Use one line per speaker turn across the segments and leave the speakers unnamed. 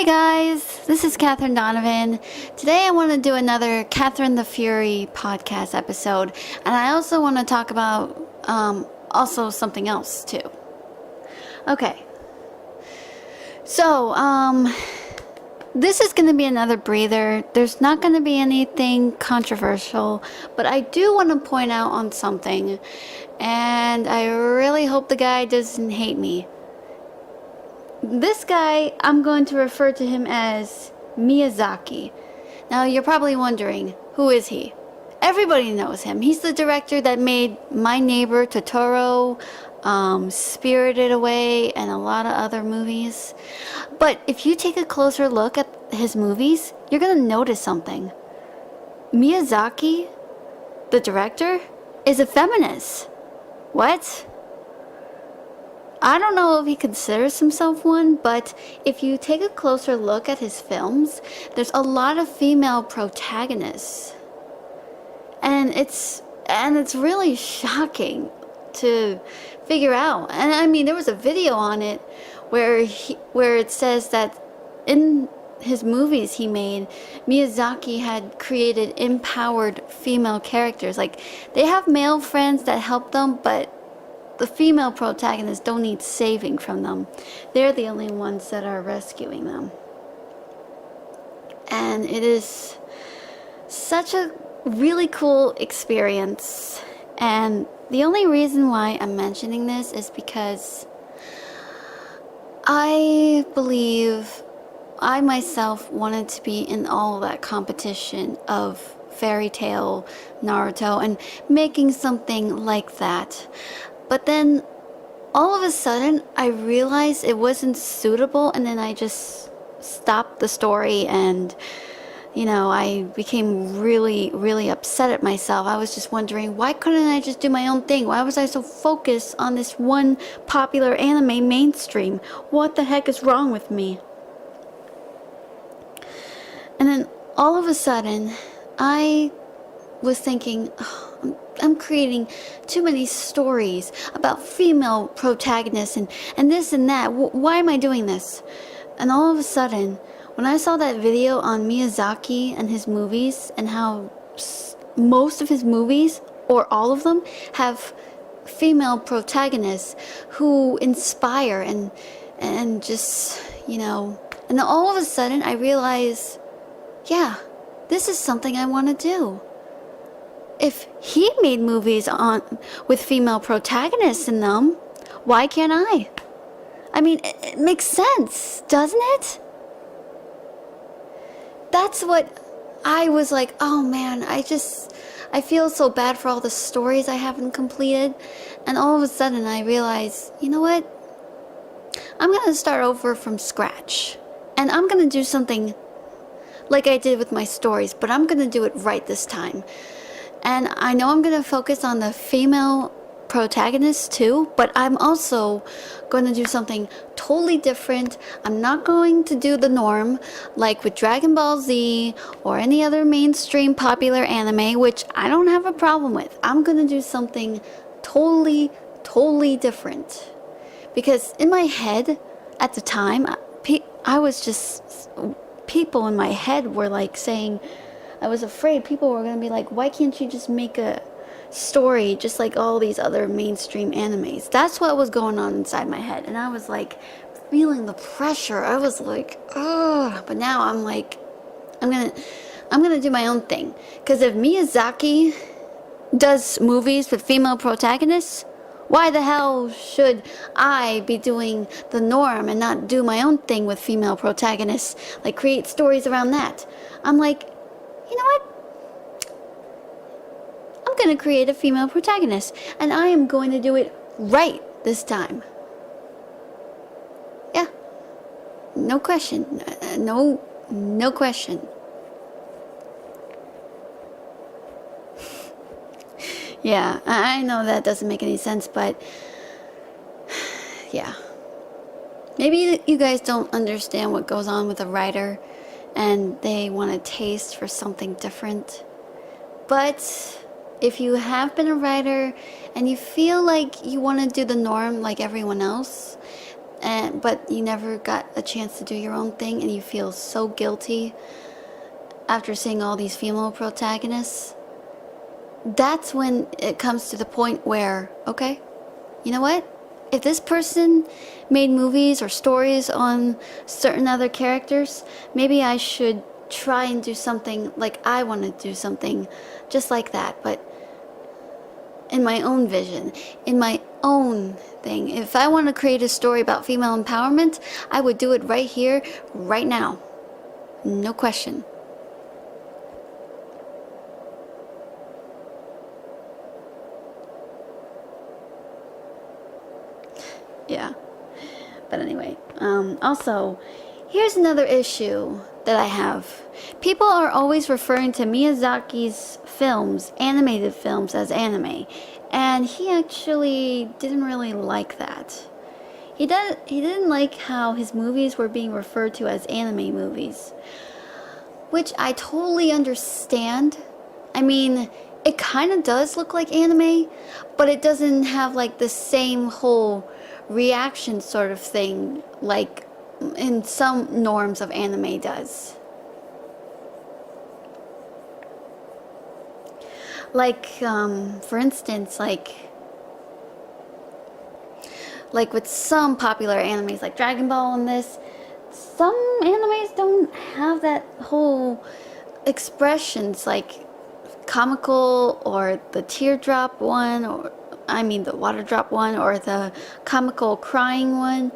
Hey guys, this is Katherine Donovan. Today I want to do another Katherine the Fury podcast episode, and I also want to talk about also something else too. Okay, so this is going to be another breather. There's not going to be anything controversial, but I do want to point out on something, and I really hope the guy doesn't hate me. This guy, I'm going to refer to him as Miyazaki. Now, you're probably wondering, who is he? Everybody knows him. He's the director that made My Neighbor Totoro, Spirited Away, and a lot of other movies. But if you take a closer look at his movies, you're going to notice something. Miyazaki, the director, is a feminist. What? I don't know if he considers himself one, but if you take a closer look at his films, there's a lot of female protagonists. And it's really shocking to figure out. And I mean, there was a video on it where it says that in his movies he made, Miyazaki had created empowered female characters. Like, they have male friends that help them, but the female protagonists don't need saving from them. They're the only ones that are rescuing them. And it is such a really cool experience. And the only reason why I'm mentioning this is because I believe I myself wanted to be in all that competition of fairy tale, Naruto, and making something like that. But then, all of a sudden, I realized it wasn't suitable, and then I just stopped the story, and, I became really, really upset at myself. I was just wondering, why couldn't I just do my own thing? Why was I so focused on this one popular anime mainstream? What the heck is wrong with me? And then, all of a sudden, I was thinking, I'm creating too many stories about female protagonists and this and that. Why am I doing this? And all of a sudden, when I saw that video on Miyazaki and his movies, and how most of his movies, or all of them, have female protagonists who inspire and just, and all of a sudden I realized, yeah, this is something I want to do. If he made movies with female protagonists in them, why can't I? I mean, it makes sense, doesn't it? That's what I was like, oh man, I feel so bad for all the stories I haven't completed. And all of a sudden I realized, you know what? I'm going to start over from scratch. And I'm going to do something like I did with my stories, but I'm going to do it right this time. And I know I'm going to focus on the female protagonists too, but I'm also going to do something totally different. I'm not going to do the norm like with Dragon Ball Z or any other mainstream popular anime, which I don't have a problem with. I'm going to do something totally, totally different. Because in my head at the time, people in my head were like saying, I was afraid people were going to be like, why can't you just make a story just like all these other mainstream animes? That's what was going on inside my head. And I was like feeling the pressure. I was like, ugh. But now I'm like, I'm going to do my own thing. Because if Miyazaki does movies with female protagonists, why the hell should I be doing the norm and not do my own thing with female protagonists? Like, create stories around that. I'm like, you know what? I'm going to create a female protagonist, and I am going to do it right this time. Yeah. No question. No question. Yeah, I know that doesn't make any sense, but yeah. Maybe you guys don't understand what goes on with a writer, and they want a taste for something different. But if you have been a writer and you feel like you want to do the norm like everyone else, but you never got a chance to do your own thing, and you feel so guilty after seeing all these female protagonists, that's when it comes to the point where, okay, you know what? If this person made movies or stories on certain other characters, maybe I should try and do something like I want to do something just like that, but in my own vision, in my own thing. If I want to create a story about female empowerment, I would do it right here, right now. No question. Yeah. But anyway, also, here's another issue that I have. People are always referring to Miyazaki's films, animated films, as anime, and he actually didn't really like that. He didn't like how his movies were being referred to as anime movies, which I totally understand. I mean, it kind of does look like anime, but it doesn't have like the same whole reaction sort of thing like in some norms of anime does. Like, for instance, like with some popular animes like Dragon Ball and this, some animes don't have that whole expressions like comical or the teardrop one, or I mean the water drop one, or the comical crying one.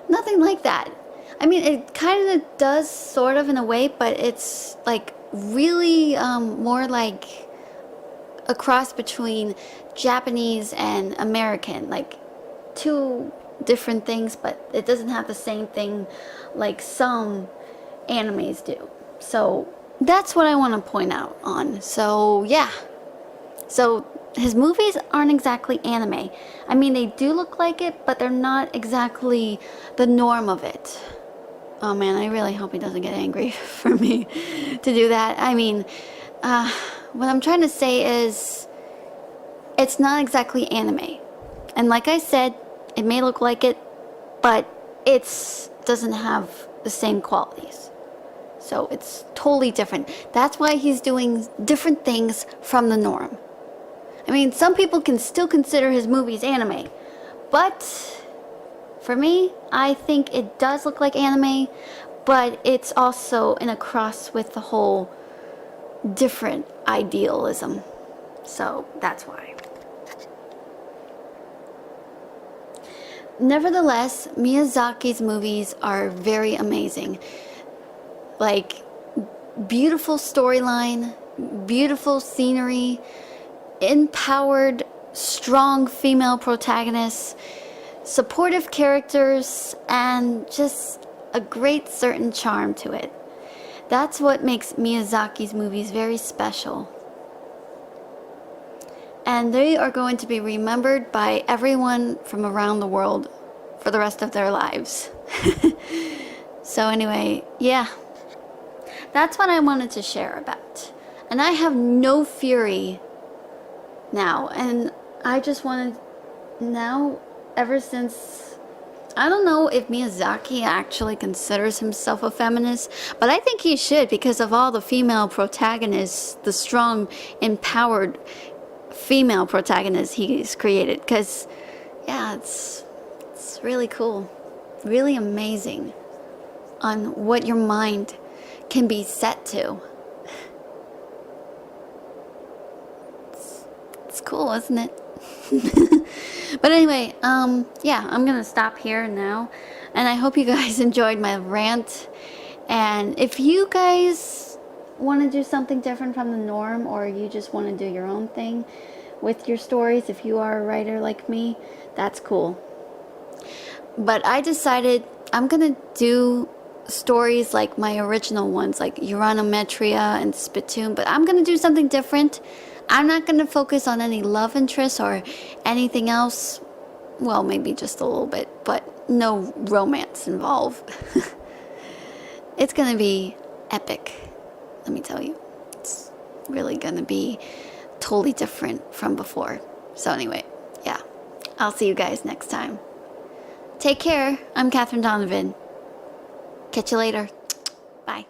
Nothing like that. I mean, it kind of does sort of in a way, but it's like really more like a cross between Japanese and American, like two different things, but it doesn't have the same thing like some animes do. So that's what I want to point out on. So yeah, so his movies aren't exactly anime. I mean, they do look like it, but they're not exactly the norm of it. Oh man, I really hope he doesn't get angry for me to do that. I mean, what I'm trying to say is, it's not exactly anime. And like I said, it may look like it, but it doesn't have the same qualities. So it's totally different. That's why he's doing different things from the norm. I mean, some people can still consider his movies anime, but for me, I think it does look like anime, but it's also in a cross with the whole different idealism. So that's why. Nevertheless, Miyazaki's movies are very amazing. Like, beautiful storyline, beautiful scenery, empowered, strong female protagonists, supportive characters, and just a great certain charm to it. That's what makes Miyazaki's movies very special. And they are going to be remembered by everyone from around the world for the rest of their lives. So anyway, yeah. That's what I wanted to share about. And I have no fury now. And I just wanted now, ever since, I don't know if Miyazaki actually considers himself a feminist, but I think he should, because of all the female protagonists, the strong, empowered female protagonists he's created. Because, yeah, it's really cool. Really amazing on what your mind can be set to. It's cool, isn't it? But anyway, yeah, I'm gonna stop here now, and I hope you guys enjoyed my rant. And if you guys want to do something different from the norm, or you just want to do your own thing with your stories, if you are a writer like me, that's cool. But I decided I'm gonna do stories like my original ones, like Uranometria and Spittoon, but I'm gonna do something different. I'm not going to focus on any love interest or anything else. Well, maybe just a little bit, but no romance involved. It's going to be epic, let me tell you. It's really going to be totally different from before. So anyway, yeah. I'll see you guys next time. Take care. I'm Katherine Donovan. Catch you later. Bye.